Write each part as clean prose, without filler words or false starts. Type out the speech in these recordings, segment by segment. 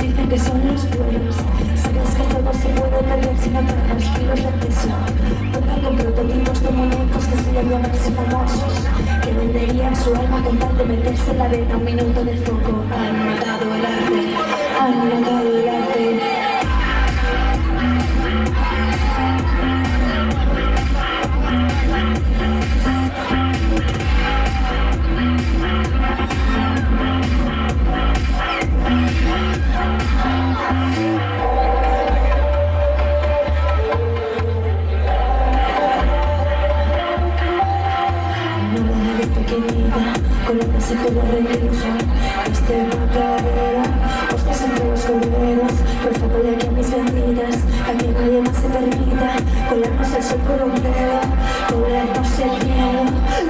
Dicen que son los buenos. Sabes que todo se puede perder si no pagas kilos de presión. Cuentan con prototipos de muñecos que se llaman verse famosos, que venderían su alma con tal de meterse en la arena un minuto de foco. Han matado el arte, han matado el arte. Con la casita de religión, matadera, hostias entre los corderos, por favor de aquí a mis vendidas, a que nadie más se permita, colarnos el sol por un dedo, colarnos el miedo,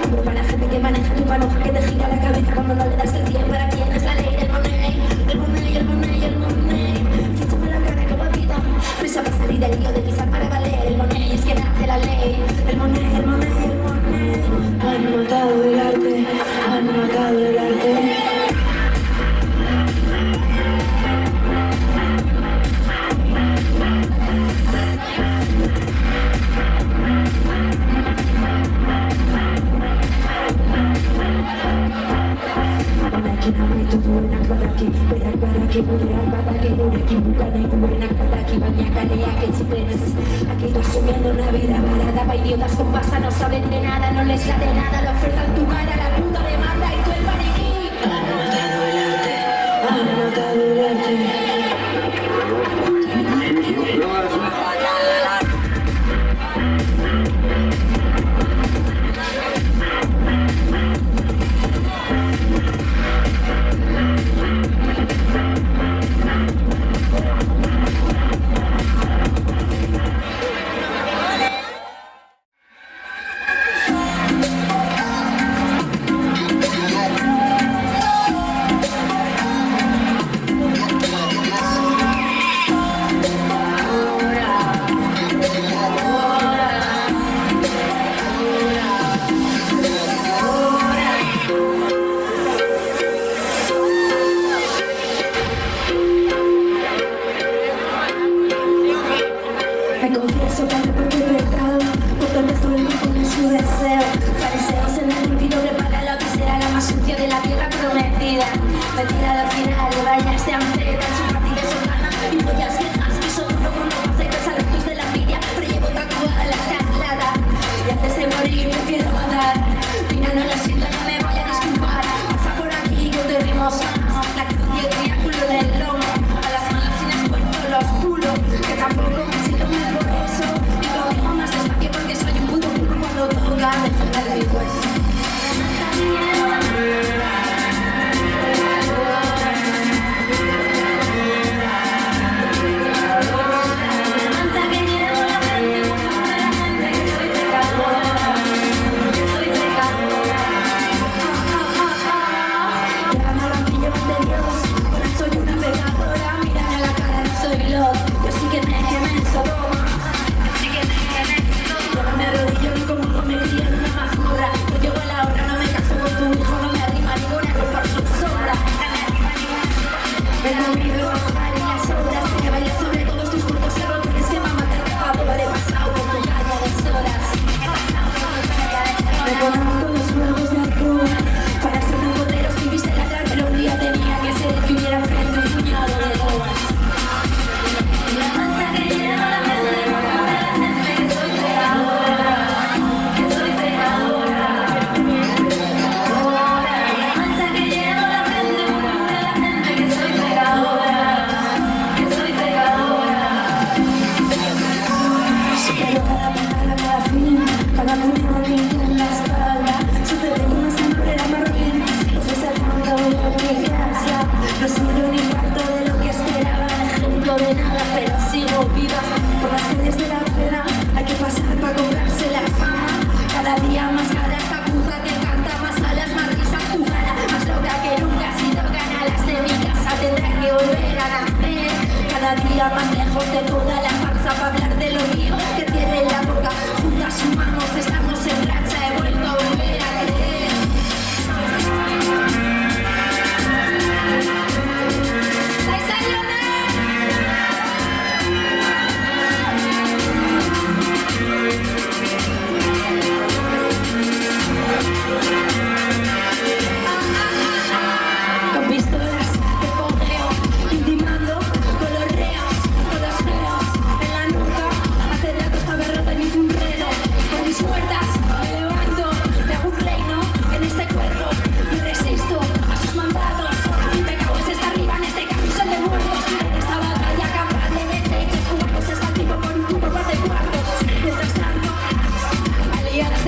como para gente que maneja tu panoja que te gira la cabeza cuando no le das el tiempo. ¿Para quién es la ley del money? El money, el money, el money, fíjame la cara como vida, prisa para salir del lío de pisar para valer, el money es quien hace la ley, el money, el money, el money, han matado el arte. Han matado el arte. Kinamaitu enak badaki, berak badaki, gureak badaki, gurekin bukan nahi duenak badaki, baina kaleak etzipenez. Aquí tú asumiendo una vida varada, pa' idiotas con pasta no saben de nada, no les sale nada, la oferta en tu cara, la puta demanda y tú el maniquí. Han matado el arte, han matado el arte.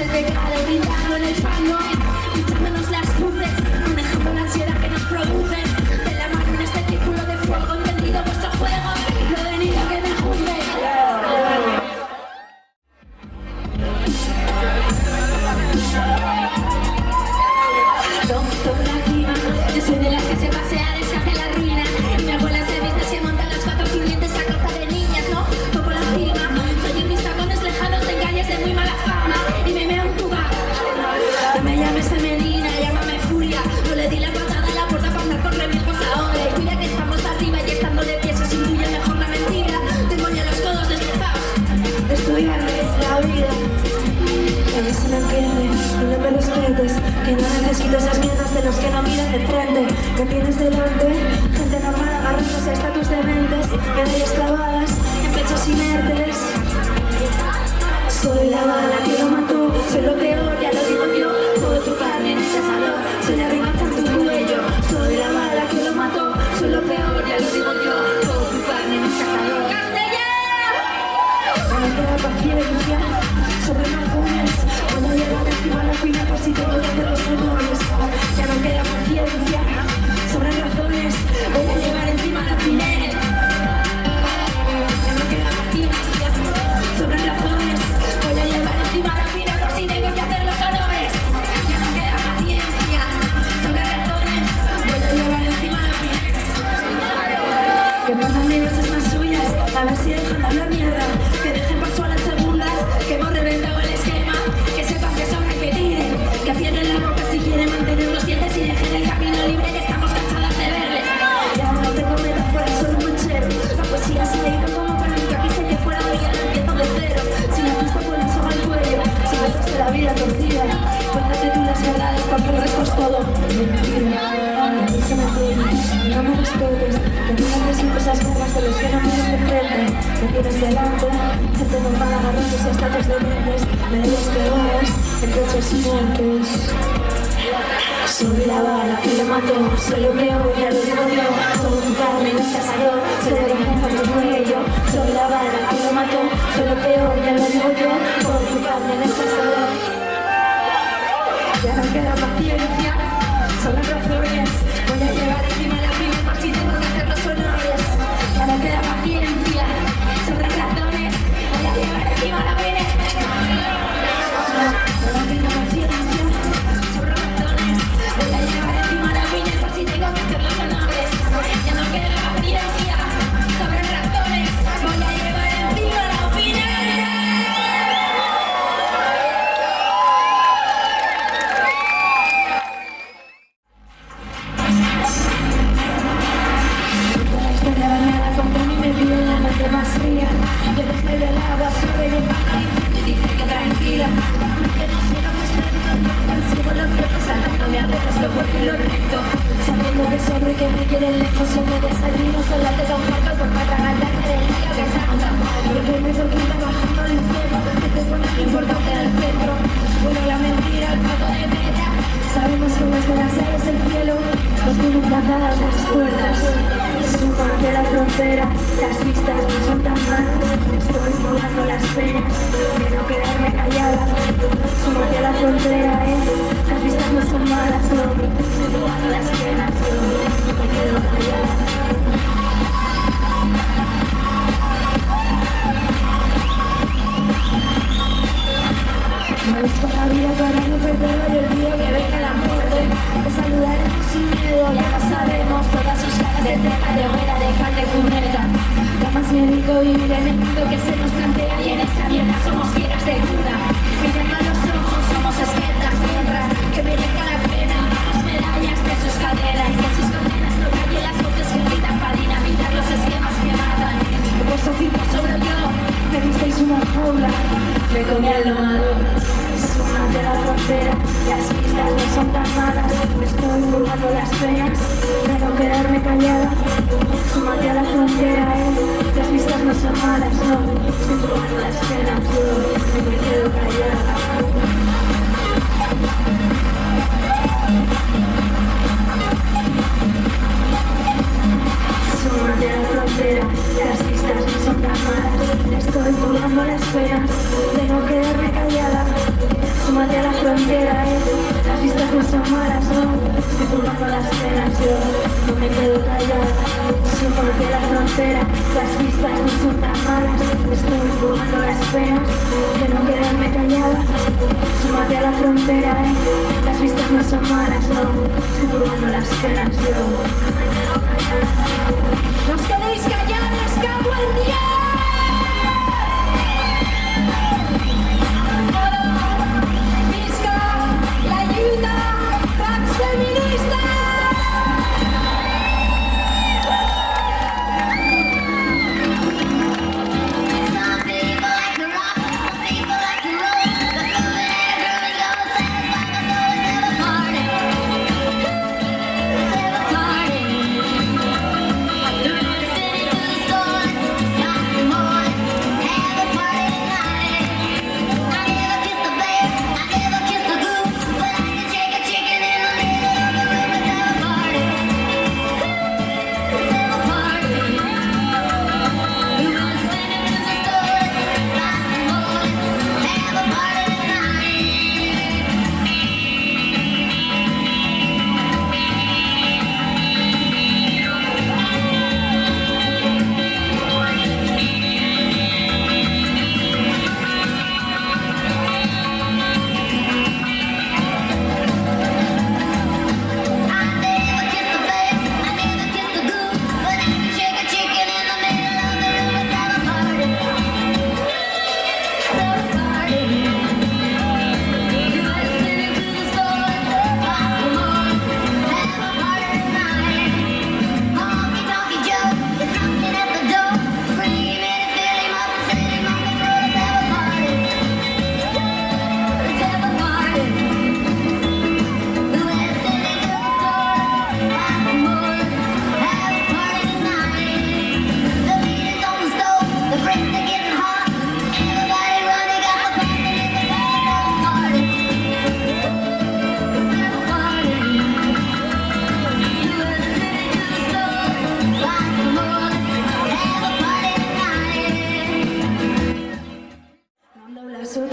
el pecado, gritando en el fango, echándonos las cruces, manejando la ansiedad que nos produce. De la mano en este círculo de fuego, entendido vuestro juego, lo venido que me juzgue. Yo soy de las que se pasea, deshace la ruina. Y mi abuela se viste, se monta los 4 siguientes a costa de niñas, ¿no? Toco la cima, soy en mis tacones lejanos de calles de muy mala fama. Y me meo en tu bar. No me llames femenina, llámame furia. No le di la patada a la puerta para andar con remilgos ahora. Y cuida que estamos arriba y estando de pie se os intuye mejor la mentira. Tengo ya los codos despejados. Estudiarme la vida. A mí se me entiende, y no me respetes, que no necesito esas mierdas de los que no miran de frente. Me tienes delante, gente normal agarrándose a estatus dementes, medallas clavadas en pechos inertes. Soy la bala que lo mató, soy lo peor, ya lo digo yo. Todo tu carne en ese asador, se le arriba por tu cuello. Soy la bala que lo mató, soy lo peor, ya lo digo yo. Todo tu carne en ese asador. No me queda paciencia sobre razones. Voy a llevar encima la fina por si tengo que hacer los honores. Ya no queda paciencia sobre razones. Voy a llevar encima la fina. Ya no queda paciencia sobre razones. Voy a llevar encima la fina por si tengo que hacer los honores. Ya no queda paciencia sobre razones. Voy a llevar encima la fina. Que pongan negros más suyas, a ver si dejan de hablar mierda. Que dejen paso a las segundas, que hemos reventado el esquema. Que sepan que sobran, que tiren, que cierren la boca si quieren mantener los dientes y dejen el camino libre, que estamos cansadas de verles. Ya no tengo metáforas, solo un manchero. La poesía se ha ido como para nunca quise que fuera mía, empiezo de cero. Si la pista con la soga al cuello, si me de la vida torcida, cuéntate tú las verdades porque el resto es todo mentira. A mí se me entiende, no me respetes, que no necesito esas guerras de los que no miran de frente. Me tienes delante, gente normal agarrándose a estatus de mentes, medallas pegadas en pechos inertes. Soy la bala que lo mató, soy lo peor, ya lo digo yo. Todo tu carne no se asador, se le rompe por tu cuello. Soy la bala que lo mató, soy lo peor, ya lo digo yo. Todo tu carne no se asador. Ya no queda paciencia sobre razones. Voy a llevar encima la piel por si tengo que hacer los honores. Ya no queda paciencia sobre razones. Voy a llevar encima la piel. Ya no queda paciencia sobre razones. Voy a llevar encima la piel por si tengo que hacer los honores. Ya no queda paciencia sobre razones. Voy a llevar encima la piel. Más fría, yo desde el agua sube de baja y dice que tranquila, que no sigo más sigo los pies saltándome a veces lo bueno y lo recto, sabiendo que sobre que me quieren lejos yo me desayuno, solo te da un cuarto por para ganarme del día que salta, porque me toquita bajando el cielo, que te pone lo importante en el centro, bueno la mentira, el pato de pedra, sabemos que desde las aves el cielo, nos tienen plantadas las puertas, suban de la frontera, las vistas no son tan malas, estoy volando las penas, de no quedarme callada, súmate a la frontera, las vistas no son malas, no, estoy volando las penas, no me quedo callada. No es por la vida para no perderlo y el día que venga la muerte, te saludaremos sin miedo, ya lo sabemos, todas sus caras de tela de huela de carne cubierta. Da más rico vivir en el mundo que se nos plantea y en esta mierda somos fieras de cuna. Mirando a los ojos somos esquetas tierras, que merezca la pena las medallas de sus caderas y de sus condenas no callen las voces que gritan para dinamitar los esquemas que matan. Vuestro tipo sobre yo, me visteis una jaula, me comí al domado. Súmate a la frontera, las vistas no son tan malas, estoy burlando las penas de no quedarme callada. Súmate a la frontera, las vistas no son malas, no, estoy burlando las penas, no me quedo callada. Súmate a la frontera, las vistas no son tan malas, estoy burlando las penas de no quedarme callada. son malas, no, divulgando las penas, yo no me quedo callada, siento que la frontera, las vistas no son tan malas, estoy divulgando las penas, de no quedarme callada, súmate a la frontera, las vistas no son malas, no, divulgando las penas, yo no os quedéis callados, cago en 10.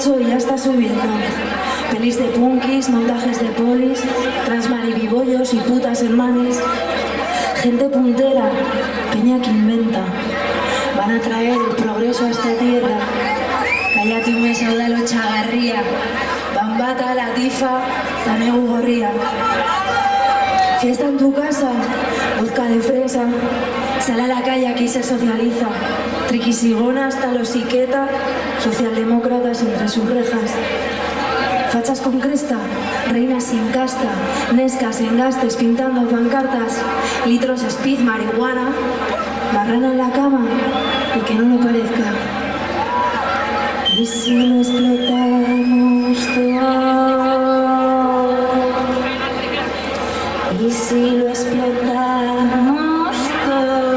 Y ya está subiendo. Pelis de punkis, montajes de polis, transmaribibollos y putas hermanes. Gente puntera, peña que inventa. Van a traer el progreso a esta tierra. Cállate un mes, audalo chagarría. Bambata, latifa, tanegu gorría. Fiesta en tu casa, vodka de fresa. Sal a la calle, aquí se socializa. Triquisigona hasta los siqueta, socialdemócratas entre sus rejas. Fachas con cresta, reinas sin casta, nescas en gastes pintando pancartas, litros speed, marihuana, marrana en la cama y que no lo parezca. Y si lo explotamos todo, y si lo explotamos todo.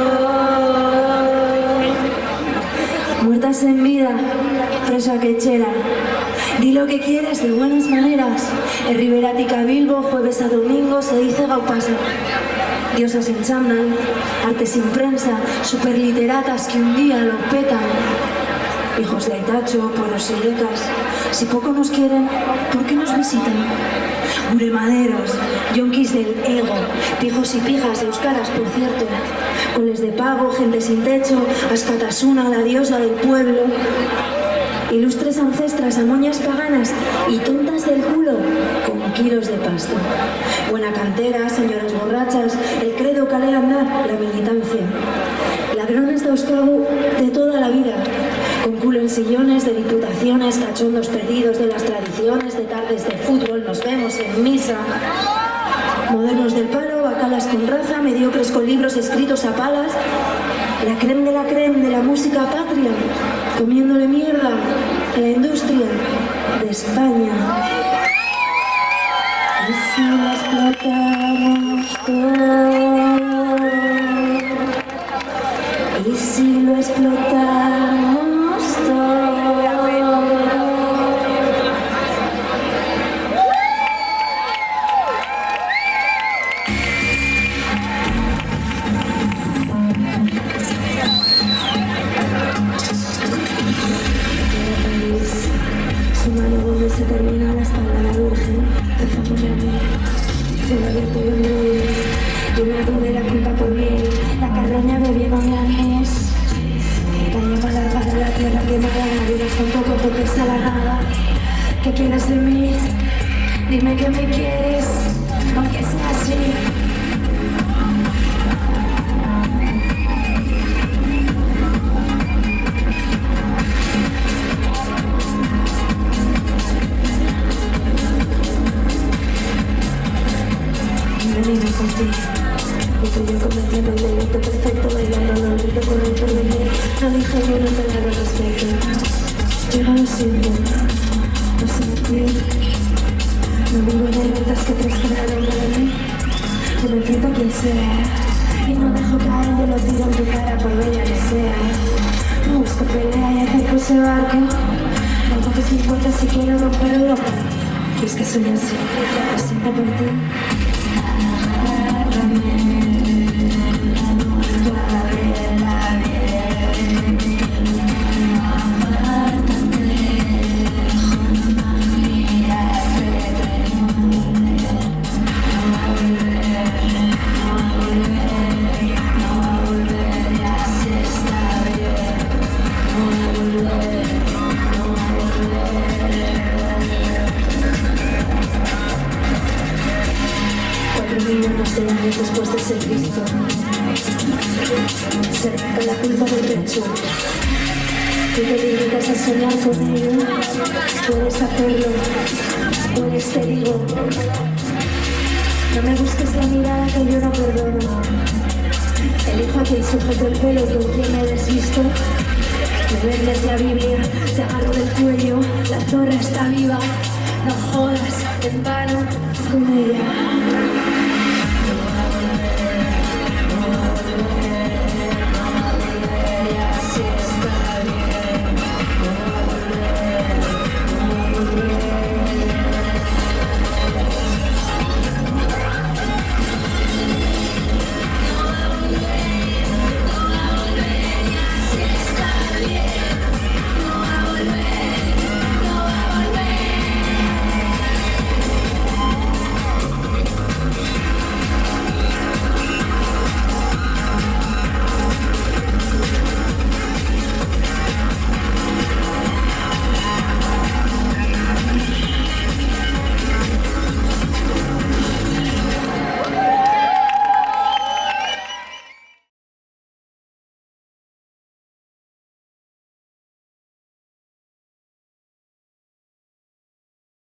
Muertas en vida, fresa quechera. Di lo que quieres de buenas maneras. En Riberatica Bilbo, jueves a domingo, se dice gaupasa. Diosas en chamnan, arte sin prensa, superliteratas que un día lo petan. Hijos de Aitacho, poros y lecas. Si poco nos quieren, ¿por qué nos visitan? Buremaderos, yonkis del ego, pijos y pijas, euskaras, por cierto. Coles de pago, gente sin techo, Askatasuna, la diosa del pueblo. Ilustres ancestras, amoñas paganas y tontas del culo con kilos de pasto. Buena cantera, señoras borrachas, el credo que le anda, la militancia. Ladrones de Euskadi de toda la vida, con culo en sillones de diputaciones, cachondos perdidos de las tradiciones, de tardes de fútbol, nos vemos en misa. Modernos del palo, bacalas con raza, mediocres con libros escritos a palas. La creme de la música patria, comiéndole mierda a la industria de España. Y si lo explotamos todo, y si lo explotamos todo. Su mano donde se termina la espalda la Virgen, rezándome a mí. Se me abierto yo en medio, yo me hago de la culpa por mí, la carroña bebiéndome anís. La llama larga de la tierra quemada, vives con poco porque está la nada. ¿Qué quieres de mí? Dime que me quieres, aunque sea así. Venime contigo, y tú y yo cometiendo el delito perfecto, bailando al ritmo con el porvenir. No dije ni una palabra al respecto. Yo lo siento, no sé mentir. No vivo en ventas que trascinaron de mí. Yo me enfrento a quien sea y no dejo caer de los tiros de cara por bella que sea. No busco pelea y hacer que ese barco. Tampoco se importa si quiero romperlo. Y es que soy así, lo siento por ti. Millones de años después de ser visto, cerca la culpa del pecho. Tú te dedicas a soñar con ello, puedes hacerlo, puedes, te digo. No me busques la mirada que yo no perdono. Elijo a quien sujete el pelo con quien me desvisto. Me vendes la Biblia, te agarro del cuello, la torre está viva. No jodas en vano con ella.